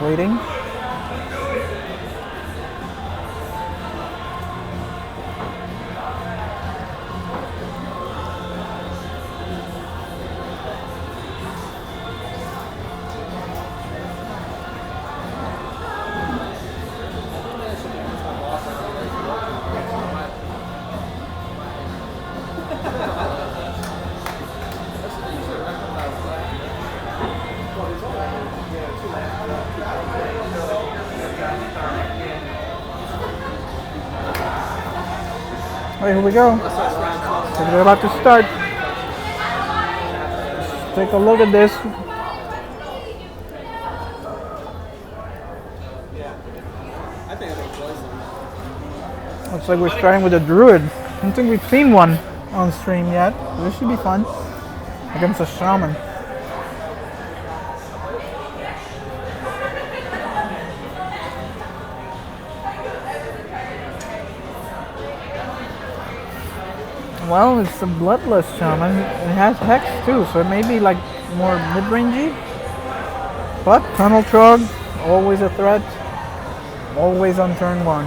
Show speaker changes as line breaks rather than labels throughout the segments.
waiting. Alright, here we go. We're about to start. Let's take a look at this. Looks like we're starting with a druid. I don't think we've seen one on stream yet. This should be fun. Against a shaman. Well, it's a bloodless shaman. It has hex too, so it may be like more mid-rangey. But Tunnel Trog, always a threat. Always on turn 1.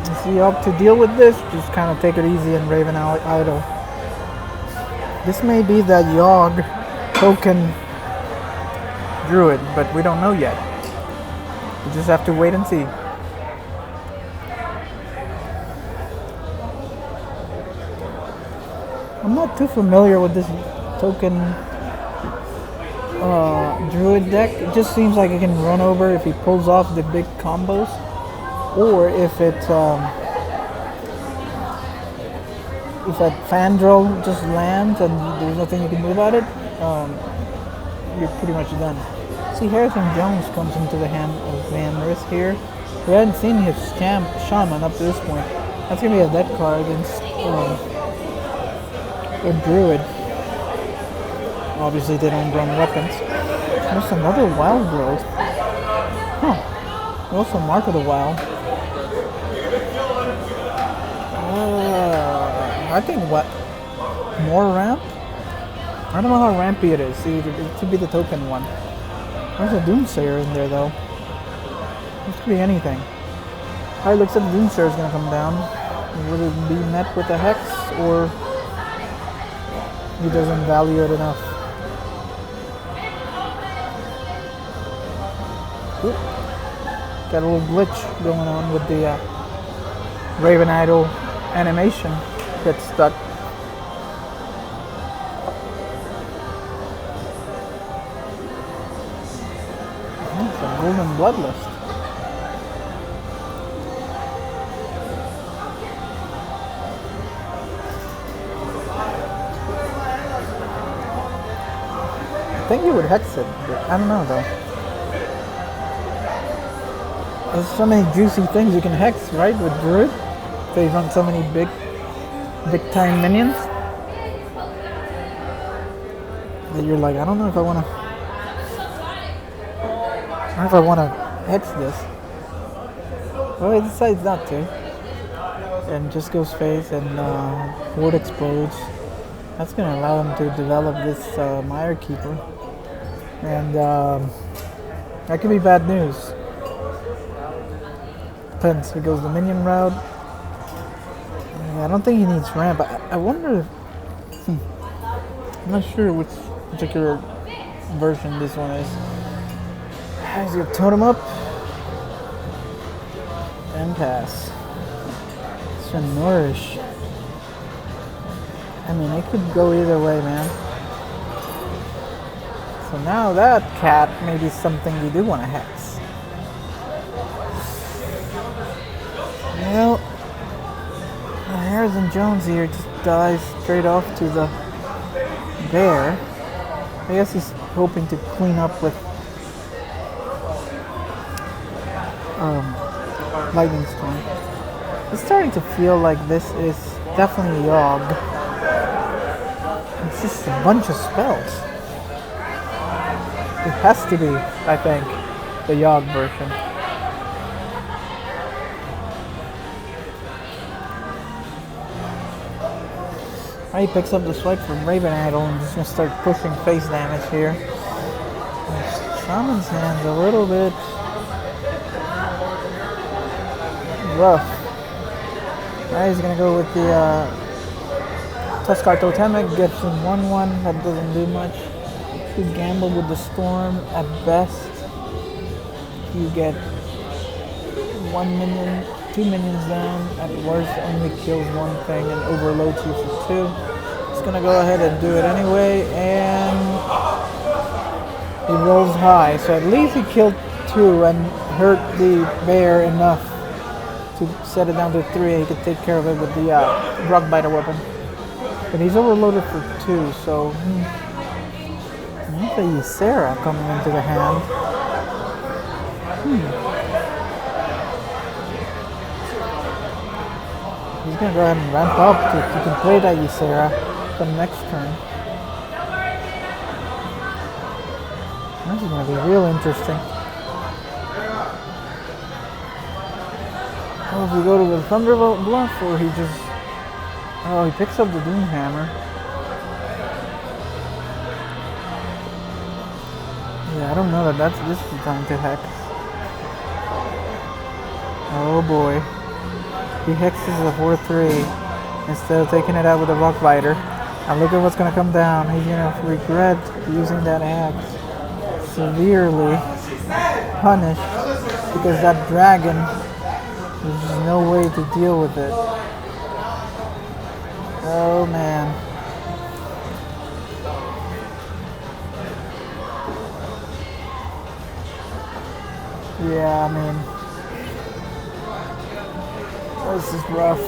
Is he up to deal with this? Just kind of take it easy and Raven Idol. This may be that Yogg token druid, but we don't know yet. We just have to wait and see. I'm not too familiar with this token druid deck. It just seems like it can run over if he pulls off the big combos, or if that Fandral just lands and there's nothing you can do about it, you're pretty much done. See, Harrison Jones comes into the hand of Xanris here. We hadn't seen his shaman up to this point. That's gonna be a dead card against a druid. Obviously they don't run weapons. There's another wild growth. Huh. Also Mark of the Wild. I think what? More ramp? I don't know how rampy it is. See, it could be the token one. There's a Doomsayer in there though. This could be anything. Alright, looks like the Doomsayer is gonna come down. Will it be met with a Hex, or he doesn't value it enough? Oop. Got a little glitch going on with the Raven Idol animation. Gets stuck. It's a golden bloodlust. I think you would hex it, but I don't know though. There's so many juicy things you can hex, right, with Druid? They run so many big time minions that you're like, I don't know if I wanna hex this. Well, he decides not to. And just goes face and Horde explodes. That's gonna allow him to develop this Mire Keeper. And that could be bad news. Depends. He goes the minion route. I don't think he needs ramp. I wonder if... I'm not sure which particular version this one is. Has your totem up. And pass. So nourish. I mean, it could go either way, man. So now that cat may be something we do want to hex. Well, Harrison Jones here just dives straight off to the bear. I guess he's hoping to clean up with Lightning Storm. It's starting to feel like this is definitely Yogg. It's just a bunch of spells. It has to be, I think, the Yogg version. He picks up the swipe from Raven Idol and just gonna start pushing face damage here. Shaman's hand's a little bit rough. Alright, he's gonna go with the Tuskar Totemic, gets him 1-1, that doesn't do much. You gamble with the Storm, at best you get 1 minion, 2 minions down, at worst only kills one thing and overloads you for 2. He's gonna go ahead and do it anyway, and he rolls high, so at least he killed 2 and hurt the bear enough to set it down to 3. He could take care of it with the Rock Biter weapon. But he's overloaded for 2, so the Ysera coming into the hand. He's gonna go ahead and ramp up to he can play that Ysera for the next turn. This is gonna be real interesting. Oh, if we go to the Thunderbolt bluff, or he just he picks up the Doomhammer. Yeah, I don't know that this is the time to hex. Oh boy. He hexes a 4-3 instead of taking it out with a Rock Biter. And look at what's gonna come down. He's gonna regret using that axe. Severely punished because that dragon, there's no way to deal with it. Oh man. Yeah, I mean, this is rough.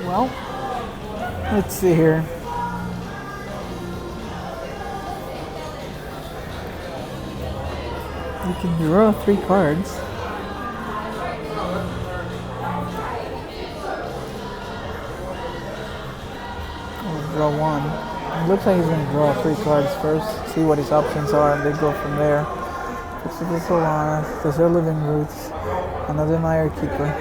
Well, let's see here. You can draw 3 cards. I'll draw 1. It looks like he's going to draw 3 cards first, see what his options are, and then go from there. Fix the Solana, the Living Roots, another Mire Keeper.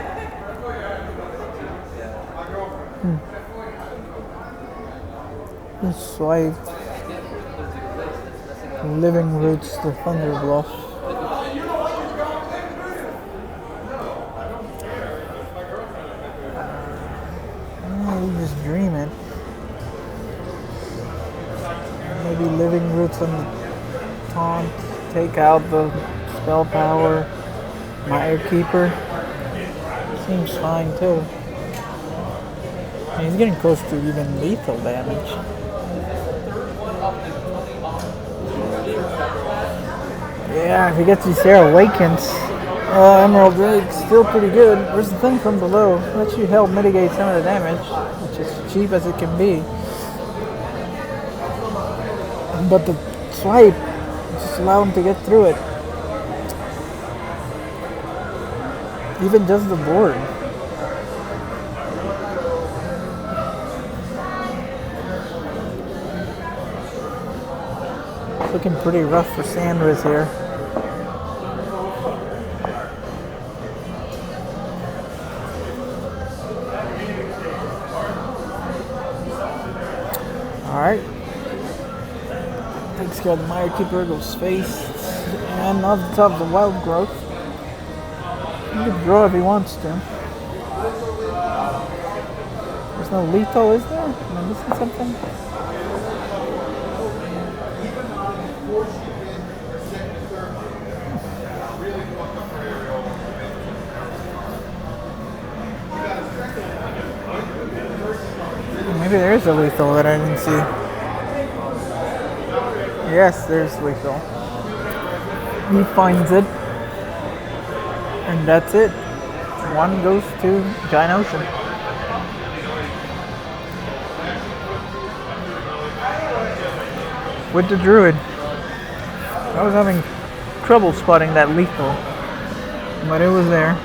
Swipe. Living Roots, the Thunder Bluff. You just dream it. Maybe Living Roots on the taunt, take out the spell power, Mire Keeper. Seems fine too. He's getting close to even lethal damage. Yeah, if he gets these Sarah Awakens, Emerald Drake's still pretty good. There's the thing from below. Lets you help mitigate some of the damage, which is cheap as it can be. But the swipe, just allow him to get through it. Even just the board. Looking pretty rough for Xanris here. Alright. Takes care of the Mire Keeper, goes face. And off the top of the Wild Growth. He can draw if he wants to. There's no lethal, is there? Am I missing something? Maybe there is a lethal that I didn't see. Yes, there's lethal. He finds it. And that's it. 1 goes to GiantOcean. With the Druid. I was having trouble spotting that lethal. But it was there.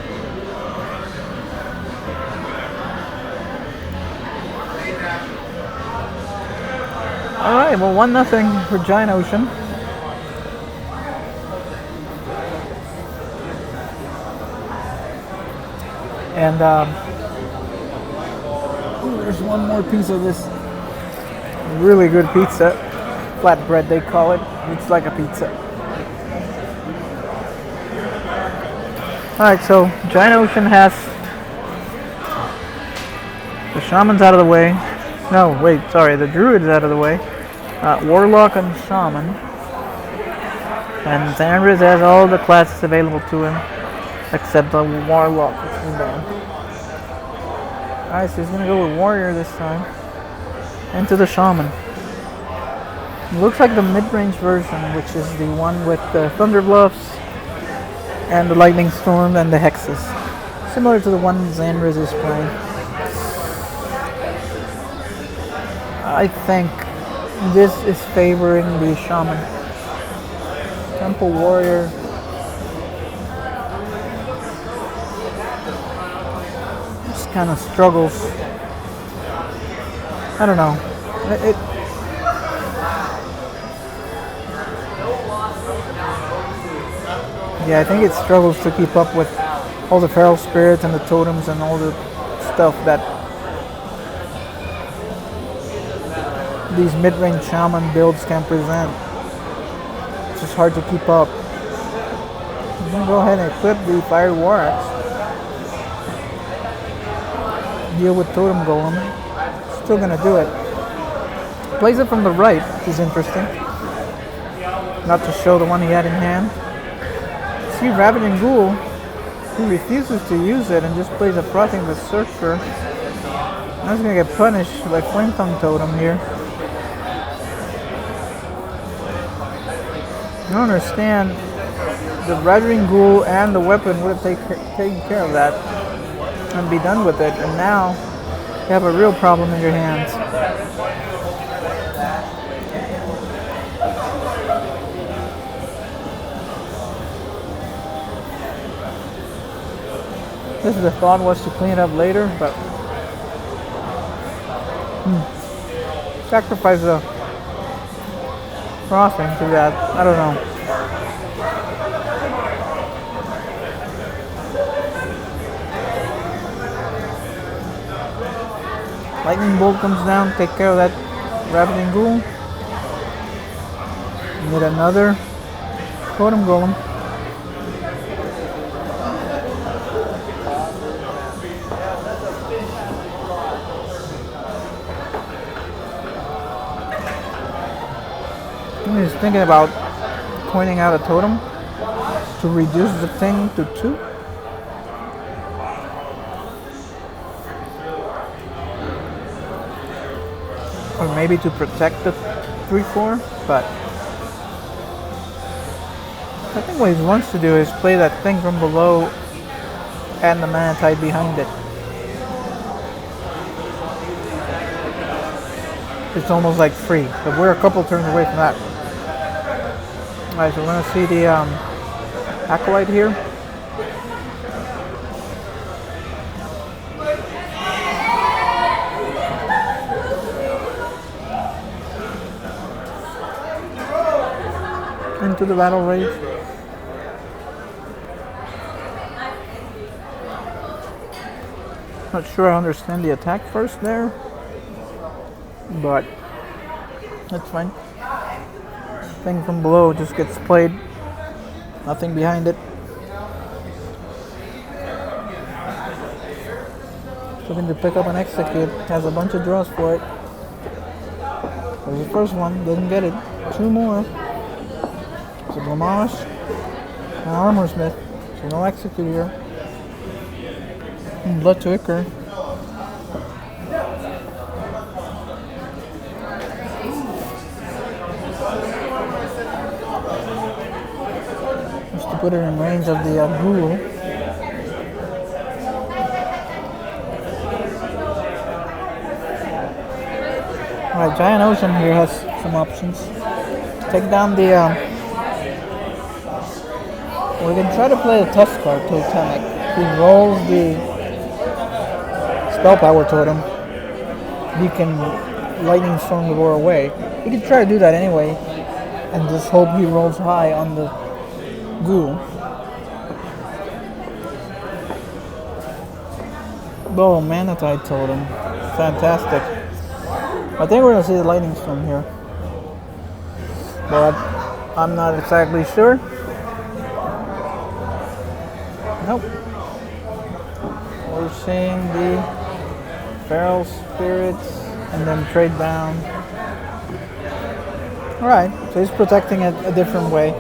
Alright, well 1-0 for GiantOcean. And there's one more piece of this really good pizza. flatbread they call it. It's like a pizza. Alright, so GiantOcean has the Shaman's out of the way. No, wait, sorry, the Druid's out of the way. Warlock and Shaman. And Xanris has all the classes available to him except the Warlock. Alright, so he's gonna go with Warrior this time. Into the Shaman. It looks like the mid-range version, which is the one with the Thunder Bluffs and the Lightning Storm and the Hexes. Similar to the one Xanris is playing. I think this is favoring the Shaman. Temple Warrior. Just kind of struggles. I don't know. Yeah, I think it struggles to keep up with all the feral spirits and the totems and all the stuff that these mid-range shaman builds can present. It's just hard to keep up. I'm gonna go ahead and equip the Fire War Axe. Deal with Totem Golem. Still gonna do it. Plays it from the right, which is interesting. Not to show the one he had in hand. See Ravaging Ghoul, he refuses to use it and just plays a Frothing Berserker. Now he's gonna get punished by Flame Tongue Totem here. I don't understand. The Ravaging Ghoul and the weapon would have taken care of that and be done with it, and now you have a real problem in your hands. This is the thought was to clean it up later, but sacrifice the Frothing to that. I don't know. Lightning Bolt comes down, take care of that Ravaging Ghoul. Need another Totem Golem. I'm just thinking about pointing out a totem to reduce the thing to 2. Or maybe to protect the 3/4, but I think what he wants to do is play that thing from below and the Mana Tide behind it. It's almost like free, but we're a couple turns away from that. Alright, so we're going to see the Acolyte here. Into the Battle Rage. Not sure I understand the attack first there, but that's fine. Thing from below just gets played, nothing behind it. Looking to pick up an Execute, has a bunch of draws for it. There's the first one, doesn't get it. 2 more. So Demolish, an Armor Smith, so no Execute here. And Blood to Ichor. Put it in range of the Ghoul. Alright, GiantOcean here has some options. Take down the we can try to play the Tuskar Totemic. He rolls the Spell Power Totem. He can Lightning Storm the Roar away. We can try to do that anyway and just hope he rolls high on the Ghoul. Oh, Mana Tide Totem. Fantastic. I think we're going to see the Lightning Storm here. but I'm not exactly sure. Nope. We're seeing the feral spirits and then trade down. Alright, so he's protecting it a different way.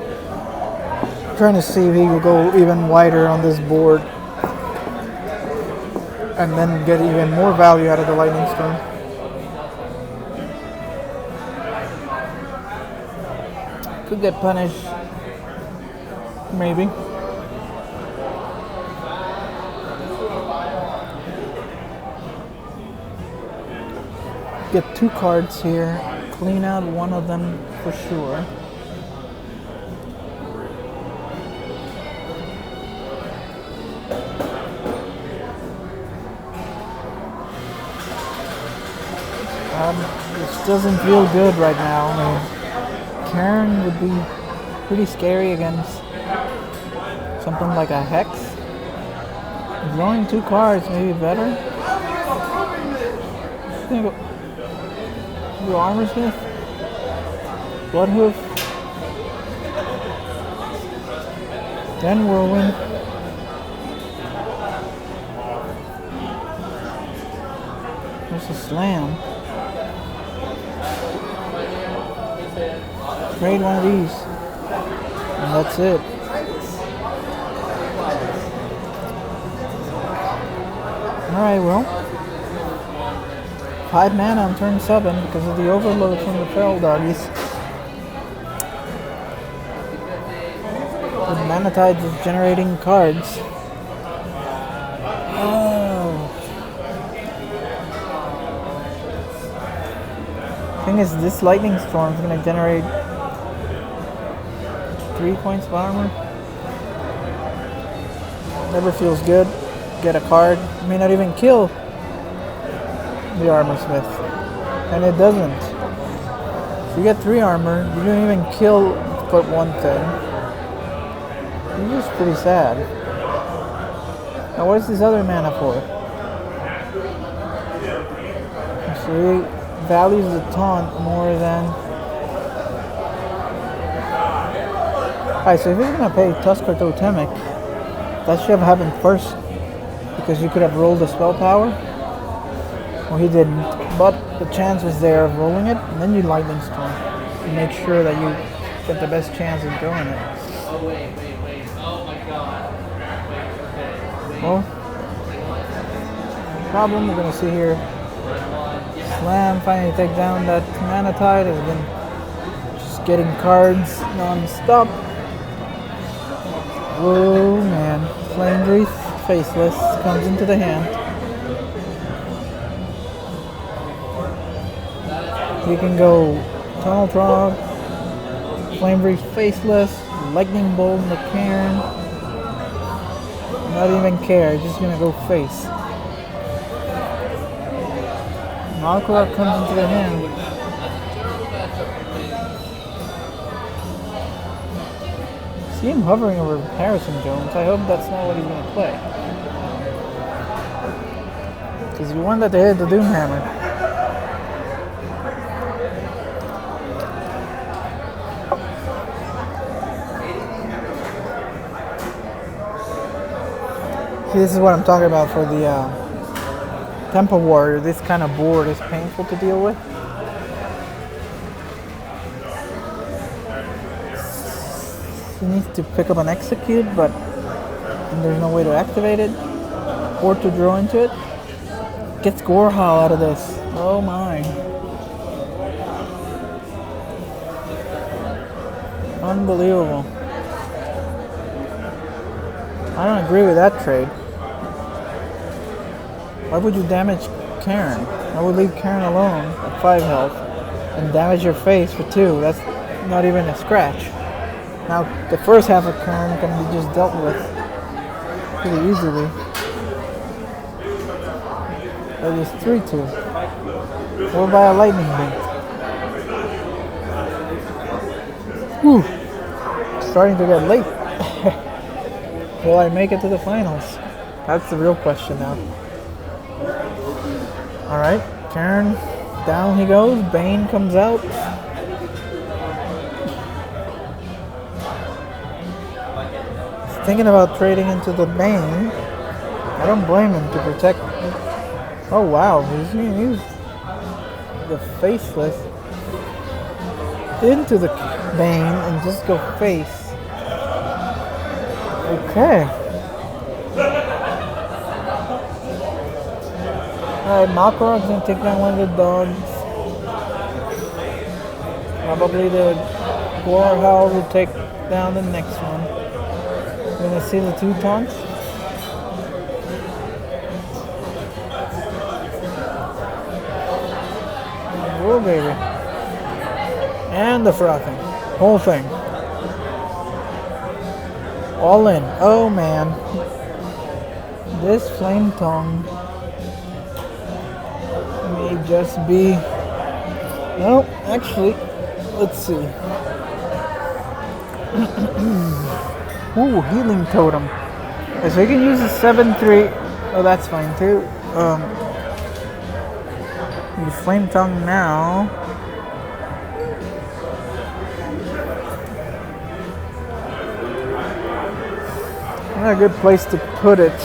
Trying to see if he will go even wider on this board and then get even more value out of the lightning storm. Could get punished, maybe. Get 2 cards here, clean out one of them for sure. This doesn't feel good right now. I mean, Karen would be pretty scary against something like a Hex. Drawing 2 cards maybe better. Just gonna go Armorsmith, Bloodhoof, then Whirlwind. There's a Slam. Trade one of these, and that's it. Alright, well, 5 mana on turn 7 because of the overload from the feral doggies. The Manatide is generating cards. Oh. Thing is, this lightning storm is going to generate 3 points of armor. Never feels good. Get a card. May not even kill the Armorsmith. And it doesn't. If you get 3 armor, you don't even kill but one thing. It's just pretty sad. Now what's this other mana for? So he values the taunt more than... Alright, so if he's going to pay Tusker Totemic, that should have happened first, because you could have rolled the spell power. Well, he didn't, but the chance was there of rolling it, and then you Lightning Storm to make sure that you get the best chance of drawing it.
Oh, wait. Oh, my God.
Well, problem we're going to see here. Slam finally take down that Manatide. Has been just getting cards non-stop. Whoa, man. Flame Wreath, Faceless, comes into the hand. You can go Tunnel Trog, Flame Wreath, Faceless, Lightning Bolt, the Cairn. Not even care, just gonna go face. Malcolm comes into the hand. See him hovering over Harrison Jones. I hope that's not what he's going to play. Because you want that to hit the Doomhammer. See, this is what I'm talking about for the Temple Warrior. This kind of board is painful to deal with. He needs to pick up an execute, but there's no way to activate it or to draw into it. Gets Gorehowl out of this. Oh my. Unbelievable. I don't agree with that trade. Why would you damage Karen? I would leave Karen alone at 5 health and damage your face for 2. That's not even a scratch. Now, the first half of Karen can be just dealt with pretty easily. That is 3-2. Or by a lightning bolt. Whew. Starting to get late. Will I make it to the finals? That's the real question now. Alright, Karen, down he goes. Bane comes out. thinking about trading into the Bane. I don't blame him to protect. Oh wow, he's gonna use the faceless into the Bane and just go face. Okay. Alright, Makarok's gonna take down one of the dogs. Probably the Gorehowl will take down the next one. We're gonna see the two taunts. Oh baby. And the frothing. Whole thing. All in. Oh man. This flame tongue may just be. No, actually, let's see. Ooh, healing totem. Okay, so you can use a 7-3. Oh, that's fine too. Use flame tongue now. Not a good place to put it.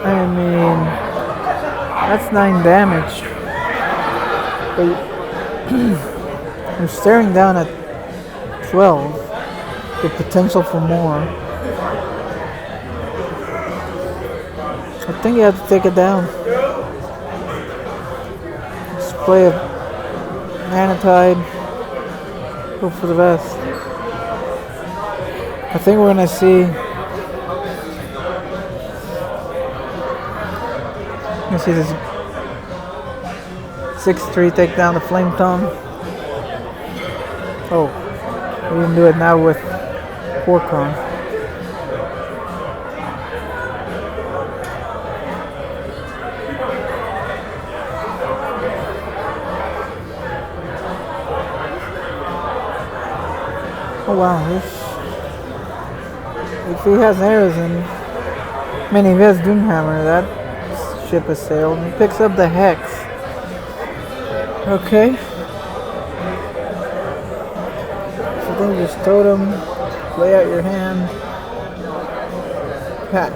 I mean, that's 9 damage. But you're staring down at 12. The potential for more. I think you have to take it down. Just play a Manatide. Hope for the best. I think we're gonna see. You see this 6-3 take down the flame tongue. Oh, we can do it now with Porcon. Oh wow, if he has Harrison, I mean if he has Doomhammer, that ship has sailed. He picks up the Hex. Okay. So then just totem, lay out your hand, pass.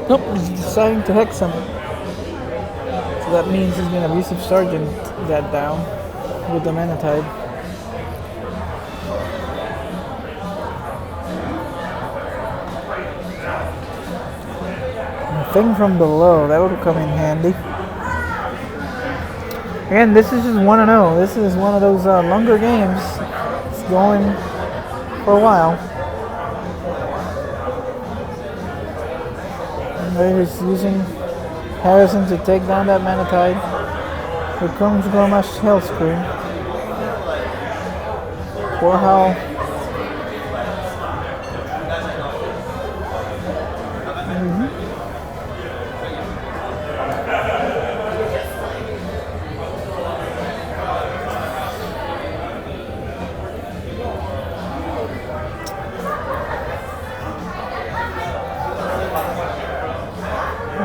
Nope, he's deciding to Hex him. So that means he's gonna Abusive Sergeant that down with the Manatide. A thing from below, that would come in handy. Again, this is just 1-0. This is one of those longer games. It's going for a while. And he's using Harrison to take down that Manatide. Here comes Gormash Hellscream. Gorehowl.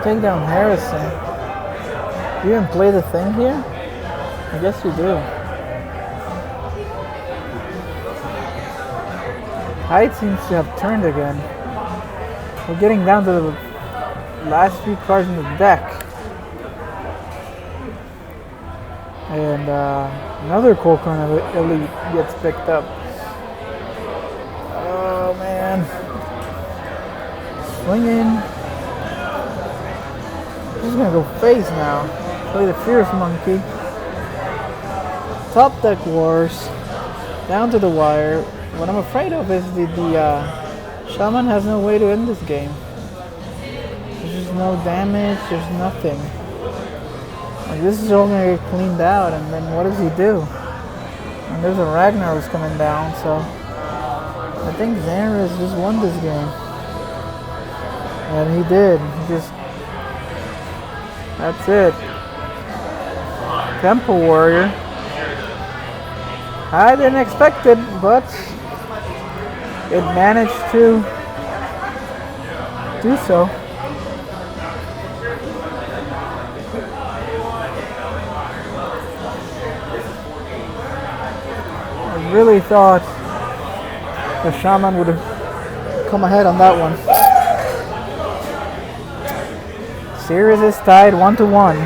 Take down Harrison. You even play the thing here? I guess you do. Tide seems to have turned again. We're getting down to the last few cards in the deck. And another Corcoran Elite gets picked up. Oh man. Swinging. He's gonna go face now. Play the Fierce Monkey. Top deck wars. Down to the wire. What I'm afraid of is the Shaman has no way to end this game. There's just no damage, there's nothing. Like this is all gonna get cleaned out, and then what does he do? And there's a Ragnar who's coming down, so I think Xanris just won this game. And he did. He just that's it. Temple Warrior. I didn't expect it, but it managed to do so. Really thought the Shaman would have come ahead on that one. Series is tied 1-1.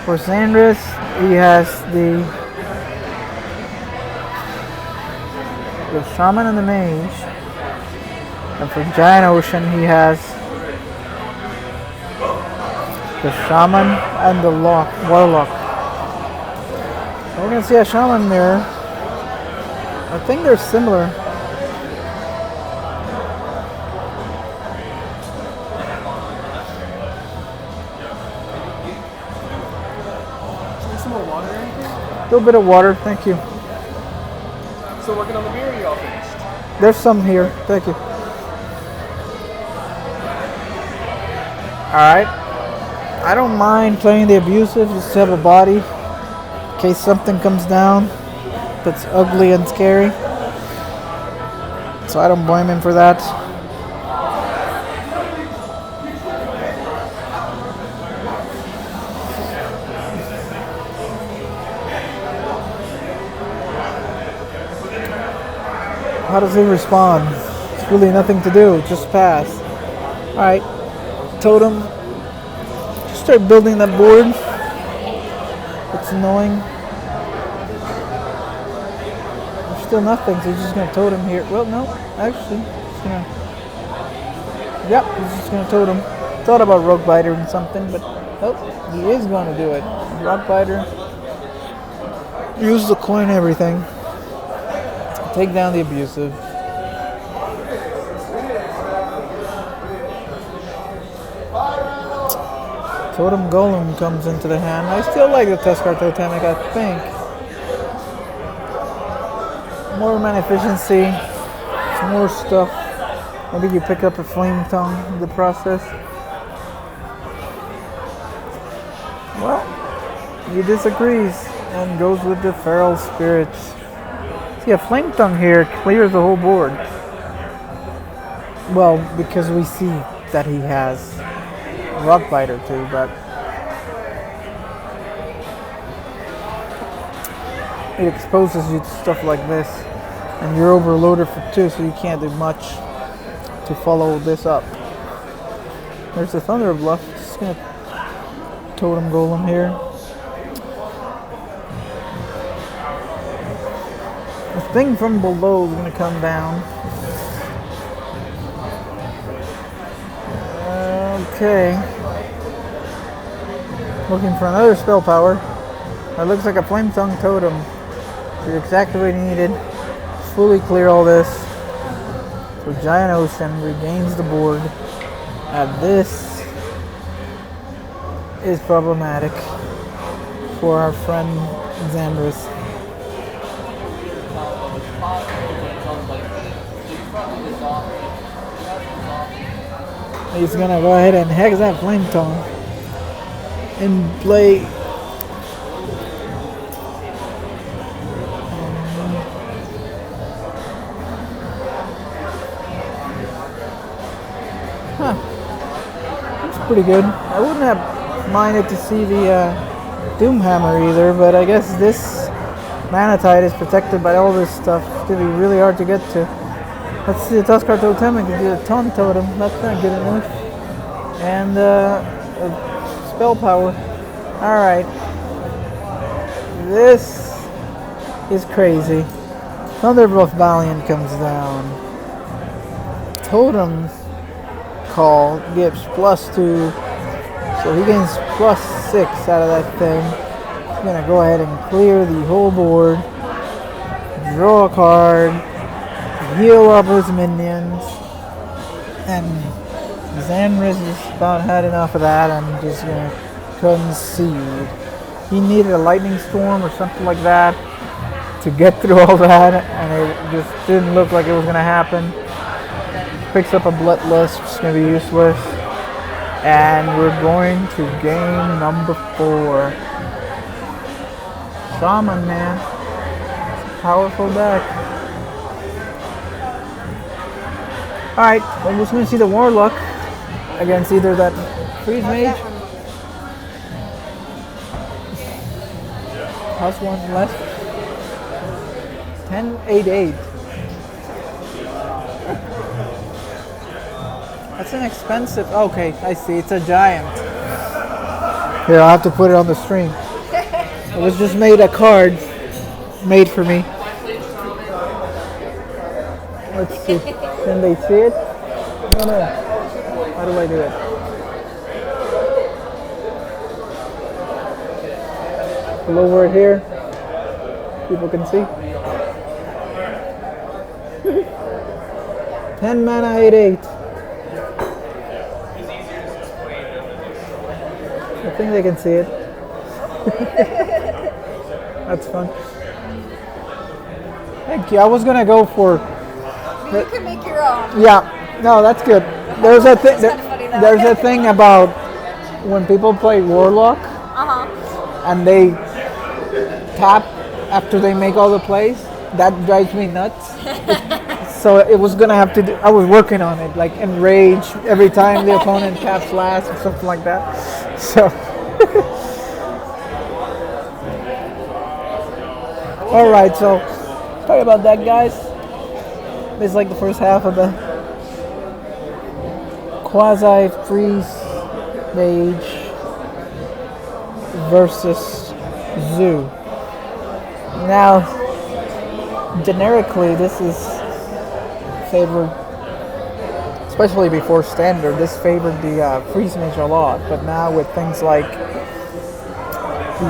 For Xanris, he has the Shaman and the Mage. And for GiantOcean, he has the Shaman and the Warlock. We're going to see a Shaman mirror. I think they're similar.
Some more water or anything?
A little bit of water, thank you.
Still working on the mirror, you all finished?
There's some here, thank you. Alright. I don't mind playing the abusive, just to have a body in case something comes down that's ugly and scary. So I don't blame him for that. How does he respond? It's really nothing to do, just pass. Alright, totem. Just start building that board. It's annoying. There's still nothing, so he's just gonna totem here. Well, no, actually, he's gonna. Yep, he's just gonna totem. Thought about Rogue Biter and something, but oh, he is gonna do it. Rogue Biter. Use the coin and everything. Take down the abusive. Totem Golem comes into the hand. I still like the Tuskar Totemic, I think. More mana efficiency, more stuff. Maybe you pick up a Flame Tongue in the process. Well, he disagrees and goes with the Feral Spirits. See, a Flame Tongue here clears the whole board. Well, because we see that he has Rock Biter too, but it exposes you to stuff like this, and you're overloaded for 2, so you can't do much to follow this up. There's the Thunder Bluff. Just gonna Totem Golem here. The thing from below is going to come down. Okay. Looking for another spell power. That looks like a Flame Tongue Totem. You're exactly what you needed. Fully clear all this. So GiantOcean regains the board. And this is problematic for our friend Xanris. He's gonna go ahead and hex that Flame Tongue and play. That's pretty good. I wouldn't have minded to see the Doomhammer either, but I guess this Mana Tide is protected by all this stuff. It's gonna be really hard to get to. Let's see the Tuskar Totemic and do a Taunt Totem. That's not good enough. And spell power. Alright. This is crazy. Thunderbluff Valiant comes down. Totem Call gives +2. So he gains +6 out of that thing. He's gonna go ahead and clear the whole board. Draw a card. Heal up his minions, and Xanris has about had enough of that and just gonna concede. He needed a lightning storm or something like that to get through all that, and it just didn't look like it was gonna happen. Picks up a Bloodlust, which is gonna be useless, and we're going to game number 4. Shaman, man, powerful deck. Alright, we're just going to see the Warlock against either that Freeze Mage How's one left? 1088. That's an expensive. Okay, I see. It's a giant. Here, I'll have to put it on the stream. It was just made a card made for me. Let's see. Can they see it? No. How do I do it? Lower it here. People can see. 10 mana 8/8. I think they can see it. That's fun. Thank you. I was gonna go for.
You can make your own.
Yeah. No, that's good. There's a thing.
That's kinda funny, though.
There's a thing about when people play Warlock and they tap after they make all the plays. That drives me nuts. So it was gonna have to do. I was working on it, like enrage every time the opponent taps last or something like that. So. All right, so sorry about that, guys. This is like the first half of the quasi freeze mage versus zoo. Now, generically, this is favored, especially before standard. This favored the freeze mage a lot, but now with things like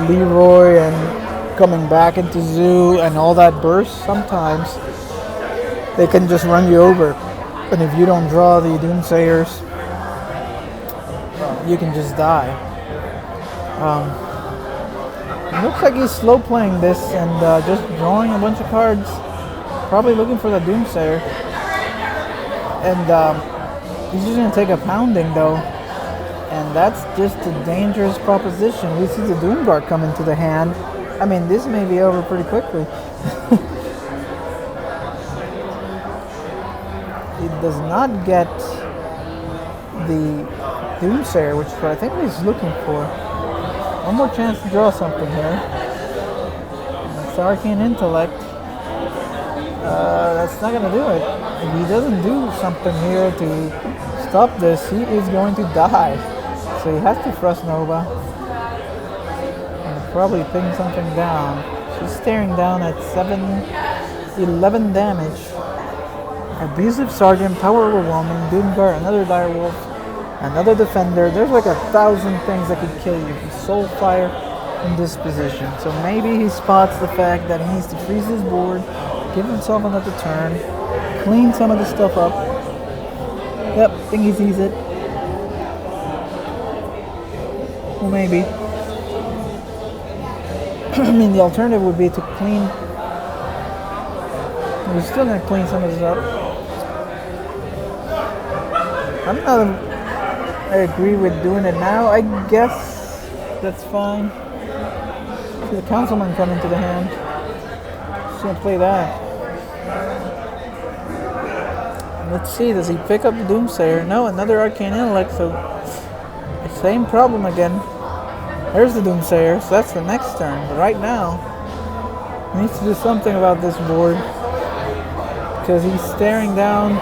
Leroy and coming back into zoo and all that burst, sometimes they can just run you over. And if you don't draw the Doomsayers, you can just die. It looks like he's slow playing this and just drawing a bunch of cards, probably looking for the Doomsayer. And he's just going to take a pounding though. And that's just a dangerous proposition. We see the Doomguard come into the hand. I mean, this may be over pretty quickly. It does not get the Doomsayer, which is what I think he's looking for. One more chance to draw something here. It's Arcane Intellect. That's not going to do it. If he doesn't do something here to stop this, he is going to die. So he has to Frost Nova. Probably ping something down. She's staring down at 11 damage. Abusive Sergeant, Power Overwhelming, Doomguard, another Direwolf, another Defender. There's like 1,000 things that could kill you. He's Soulfire in this position. So maybe he spots the fact that he needs to freeze his board, give himself another turn, clean some of the stuff up. Yep, I think he sees it. Well, maybe. I mean, the alternative would be to clean. We're still going to clean some of this up. I'm not. I agree with doing it now. I guess that's fine. See the Councilman come into the hand. Just going to play that. Let's see. Does he pick up the Doomsayer? No, another Arcane Intellect. So same problem again. There's the Doomsayer, so that's the next turn. But right now, he needs to do something about this board. Because he's staring down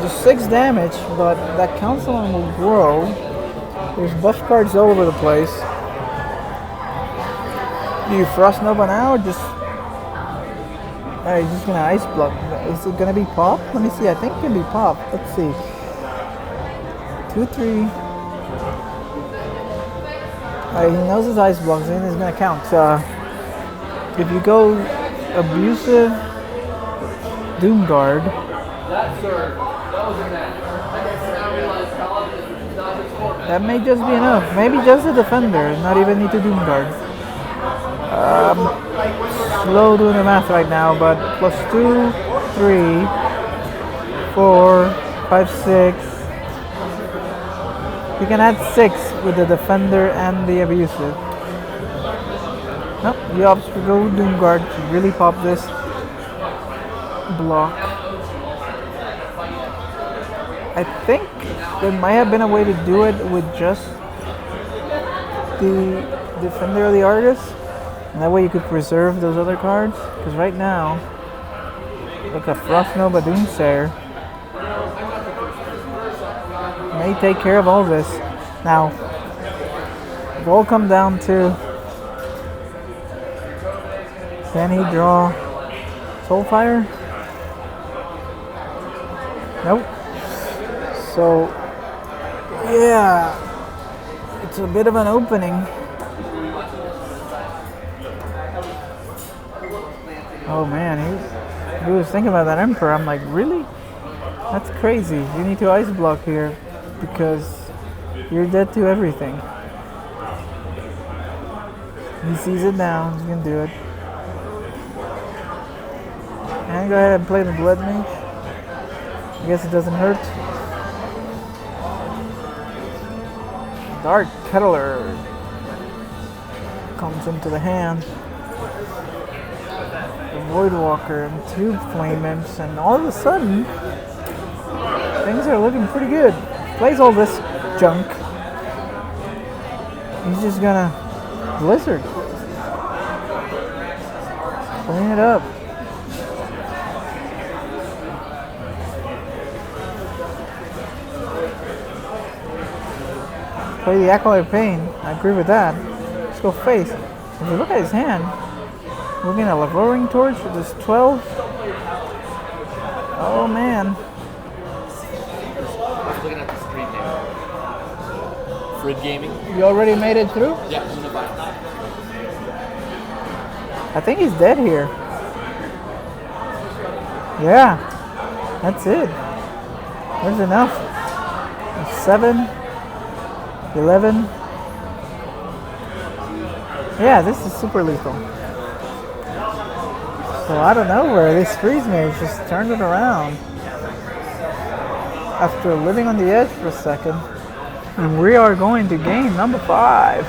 just 6 damage, but that Councilman will grow. There's buff cards all over the place. Do you Frost Nova now or just... Alright, he's just gonna Ice Block. Is it gonna be pop? Let me see, I think it can be pop. Let's see. 2, 3... he knows his Ice Blocks and he's going to count. If you go Abusive Doomguard, that may just be enough. Maybe just a Defender, not even need to Doomguard. Slow doing the math right now, but +2, 3, 4, 5, 6. You can add 6 with the Defender and the Abusive. Nope, he opts to go Doomguard to really pop this block. I think there might have been a way to do it with just the Defender of the Artist. And that way you could preserve those other cards. Because right now, look at Frostnova Doomsayer. May take care of all this. Now, it all come down to, can he draw Soulfire? Nope. So, yeah, it's a bit of an opening. Oh man, he was thinking about that Emperor. I'm like, really? That's crazy. You need to ice block here because you're dead to everything. He sees it now. He's gonna do it. And go ahead and play the Blood Mage. I guess it doesn't hurt. Dark Kettler comes into the hand. The Voidwalker and 2 Flame Imps, and all of a sudden, things are looking pretty good. Plays all this junk. He's just gonna Blizzard. Clean it up. Play the Acolyte of Pain. I agree with that. Let's go face. If you look at his hand, we're getting a Lavroring Torch with this 12. Oh man.
Looking at the stream name. Frid Gaming.
You already made it through?
Yeah, unified.
I think he's dead here. Yeah. That's it. There's enough. 7. 11. Yeah, this is super lethal. So I don't know where this Freeze Mage just turned it around. After living on the edge for a second. And we are going to game number 5.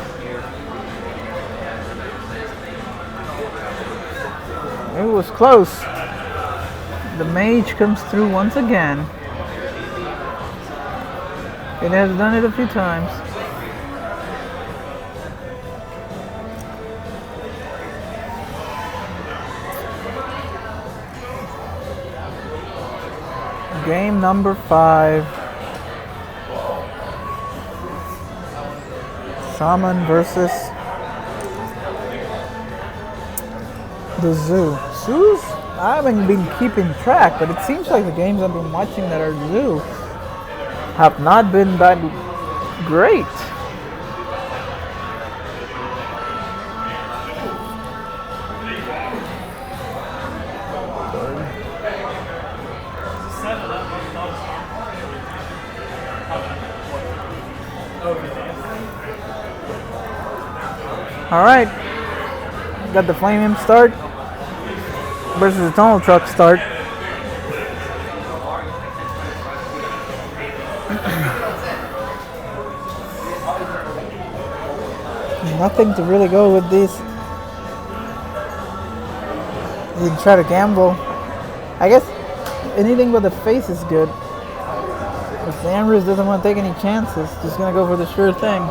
It was close. The Mage comes through once again. It has done it a few times. Game number 5. Shaman versus the Zoo. Zoos? I haven't been keeping track, but it seems like the games I've been watching that are Zoo have not been that great. Alright, got the Flame Imp start versus the Tunnel Truck start. Nothing to really go with these. You can try to gamble. I guess anything with a face is good. If Xanris doesn't want to take any chances, just gonna go for the sure thing.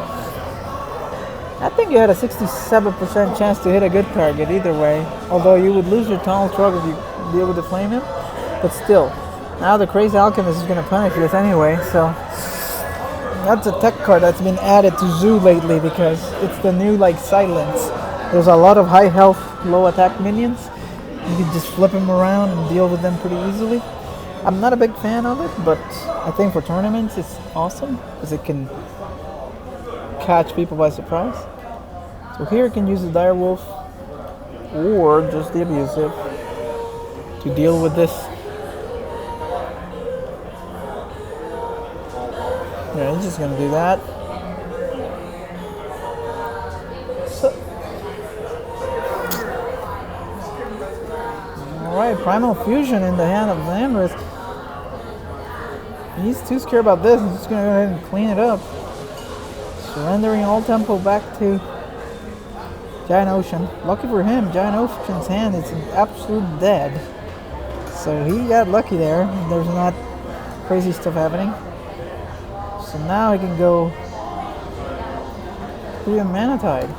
I think you had a 67% chance to hit a good target either way. Although you would lose your Tunnel Truck if you deal with the Flame Imp. But still, now the Crazy Alchemist is going to punish this anyway. So that's a tech card that's been added to Zoo lately because it's the new like Silence. There's a lot of high health, low attack minions. You can just flip them around and deal with them pretty easily. I'm not a big fan of it, but I think for tournaments it's awesome because it can catch people by surprise. So here you can use the Direwolf or just the Abusive to deal with this. Yeah, he's just gonna do that. So, alright, Primal Fusion in the hand of Xanris. He's too scared about this. He's just gonna go ahead and clean it up. Surrendering all tempo back to GiantOcean. Lucky for him, GiantOcean's hand is absolute dead. So he got lucky there. There's not crazy stuff happening. So now he can go 3 Mana Tide.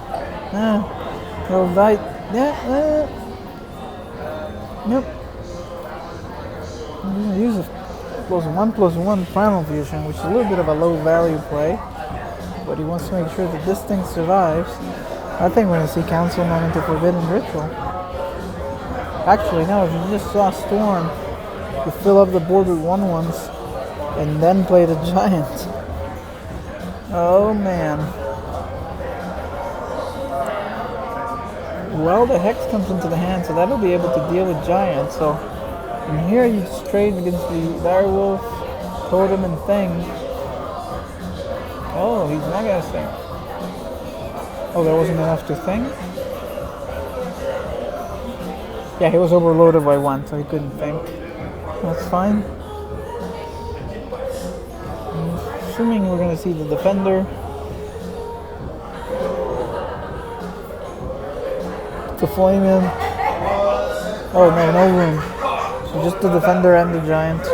He'll die. Yeah, yep. I'm gonna use a +1/+1 primal fusion, which is a little bit of a low value play. But he wants to make sure that this thing survives. I think we're gonna see Councilman into Forbidden Ritual. Actually, no, if you just saw Storm, you fill up the board with 1/1s and then play the Giant. Oh man. Well, the Hex comes into the hand, so that'll be able to deal with Giant. So, in here you just trade against the Direwolf, Totem, and Thing. Oh, he's not gonna Thing. Oh, there wasn't enough to Thing? Yeah, he was overloaded by 1, so he couldn't Think. That's fine. I'm assuming we're gonna see the Defender. To flame him. Oh no, no room. So just the Defender and the Giant.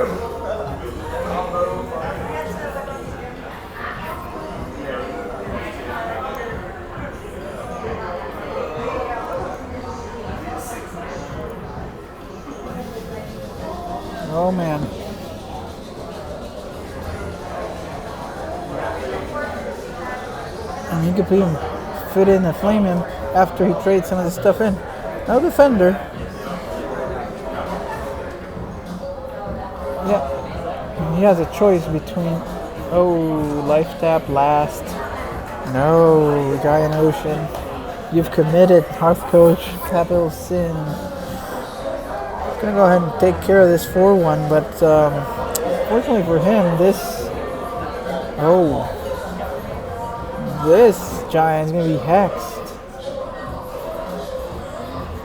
Oh man. And you could fit in and flame him after he trades some of the stuff in. No Defender. Yeah. And he has a choice between, life tap last. No, GiantOcean. You've committed, Hearth Coach, capital sin. I'm gonna go ahead and take care of this 4/1, but fortunately for him, this Giant's gonna be hexed.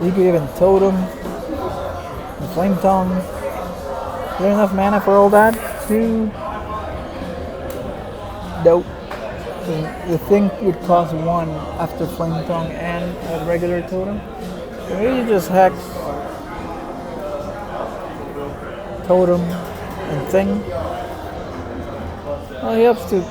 You could even Totem, the Flame Tongue. Is there enough mana for all that? 2. Nope. The thing would cost 1 after Flame Tongue and a regular Totem. So maybe you just hex Totem and Thing. Well, he helps to.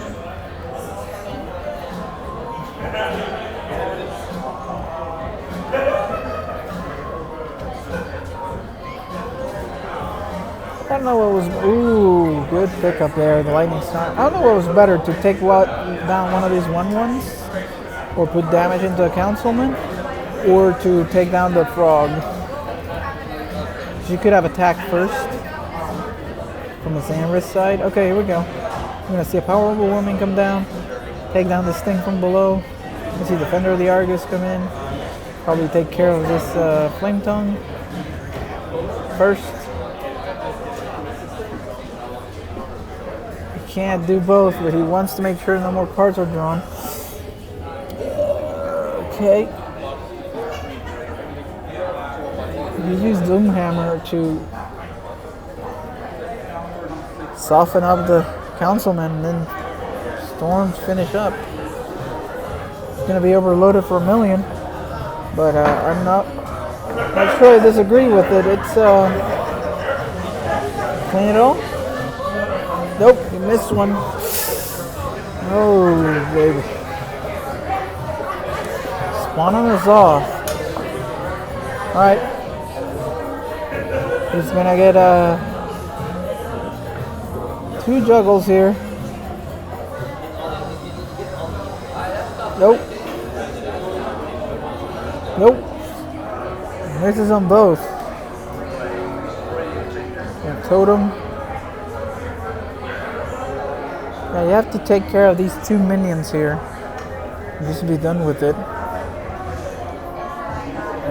I don't know what was. Ooh, good pickup there. The Lightning Storm. I don't know what was better, to take down one of these 1/1s, or put damage into a Councilman, or to take down the Frog. So you could have attacked first from the Xanris side. Okay, here we go. We're gonna see a Power Overwhelming come down, take down this thing from below. You see Defender of the Argus come in. Probably take care of this Flame Tongue first. Can't do both, but he wants to make sure no more cards are drawn. Okay. You use Doomhammer to soften up the Councilman, and then Storms finish up. It's gonna be overloaded for 1,000,000, but I'm not sure I disagree with it. It's clean it all. Nope, you missed one. Oh, baby. Spawning is off. Alright. He's gonna get 2 juggles here. Nope. Nope. Misses on both. And Totem. Now you have to take care of these 2 minions here. Just be done with it.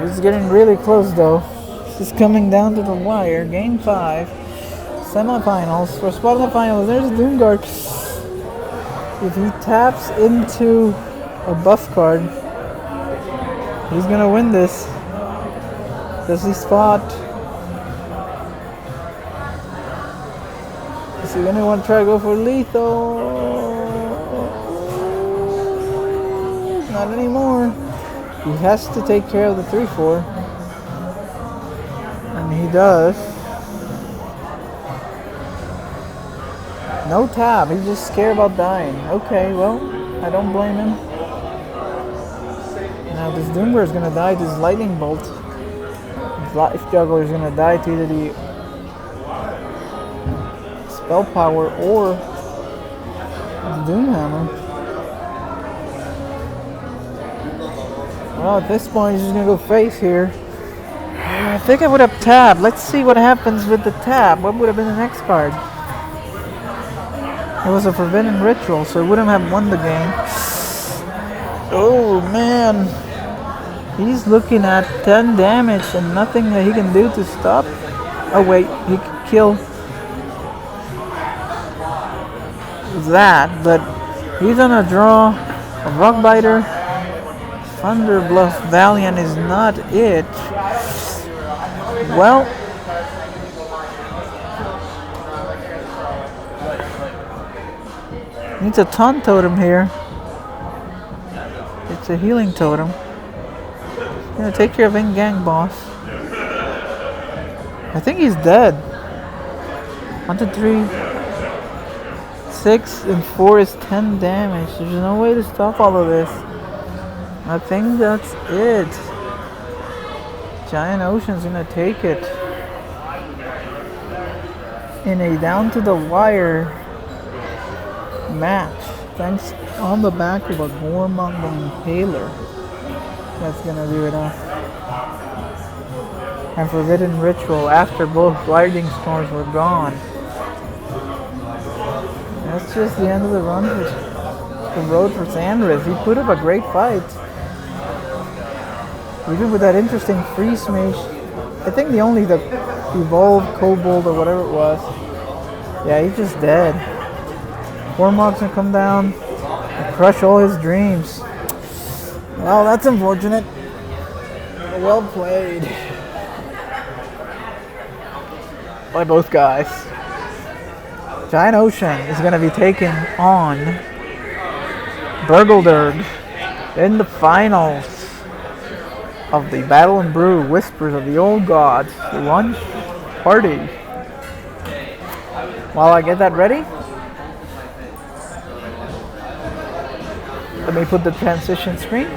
It's getting really close though. This is coming down to the wire. Game 5. Semifinals. For a spot in the finals, there's Doomguard. If he taps into a buff card, he's gonna win this. Does he spot? Is he gonna want to try to go for lethal? Not anymore. He has to take care of the 3/4. And he does. No tap, he's just scared about dying. Okay, well, I don't blame him. Now this Doombear is gonna die to this lightning bolt. His life juggler is gonna die to either the spell power or the Doomhammer. Well, at this point, he's just gonna go face here. I think I would have tabbed. Let's see what happens with the tab. What would have been the next card? It was a Forbidden Ritual, so it wouldn't have won the game. Oh man, he's looking at 10 damage and nothing that he can do to stop. Oh wait, he could kill that, but he's gonna draw a Rockbiter. Thunder Bluff Valiant is not it. Well, needs a Taunt Totem here. It's a healing totem. Gonna take care of in-gang boss. I think he's dead. 1, 2, 3, 6, and 4 is 10 damage. There's no way to stop all of this. I think that's it. GiantOcean's gonna take it in a down to the wire match. Thanks on the back of a Gormong the Impaler. That's gonna do it up. And Forbidden Ritual after both Lightning Storms were gone. That's just the end of the run for the road for Xanris. He put up a great fight. Even with that interesting freeze mage. I think the evolved kobold or whatever it was. Yeah, he's just dead. Gormog's gonna come down and crush all his dreams. Well, that's unfortunate. Well played by both guys. GiantOcean is gonna be taking on Burgledurg in the finals of the Battle and Brew Whispers of the Old Gods lunch party. While I get that ready, let me put the transition screen.